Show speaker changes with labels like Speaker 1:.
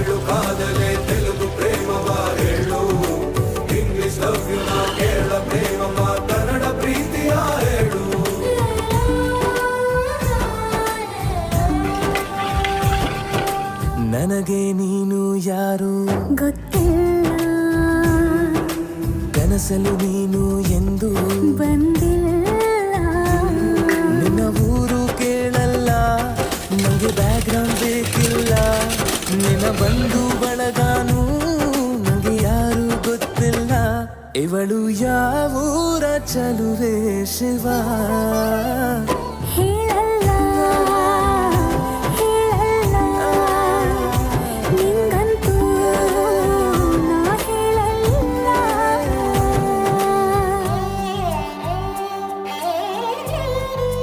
Speaker 1: ಹೇಳು ಕಾದಲೆ ತೆಲುಗು ಪ್ರೇಮವ ಹೇಳು, English love you ನಾ ಕೇರಳ ಪ್ರೇಮವ ಕನ್ನಡ ಪ್ರೀತಿಯ ಹೇಳು. ನನಗೆ ನೀನು ಯಾರು
Speaker 2: ಗೊತ್ತಿಲ್ಲ,
Speaker 1: ಕನಸಲು ನೀನು ಎಂದು
Speaker 2: ಬಂದಿಲ್ಲ.
Speaker 1: ನಿನ್ನ ಊರು ಕೇಳಲ್ಲ, ನಂಗೆ ಬ್ಯಾಕ್ಗ್ರೌಂಡ್ ಬೇಕಿಲ್ಲ. ನಿನ್ನ ಬಂಧು ಬಳಗಾನು ನಂಗೆ ಯಾರು ಗೊತ್ತಿಲ್ಲ. ಇವಳು ಯಾವೂರ ಚಲುವೆ ಶಿವ.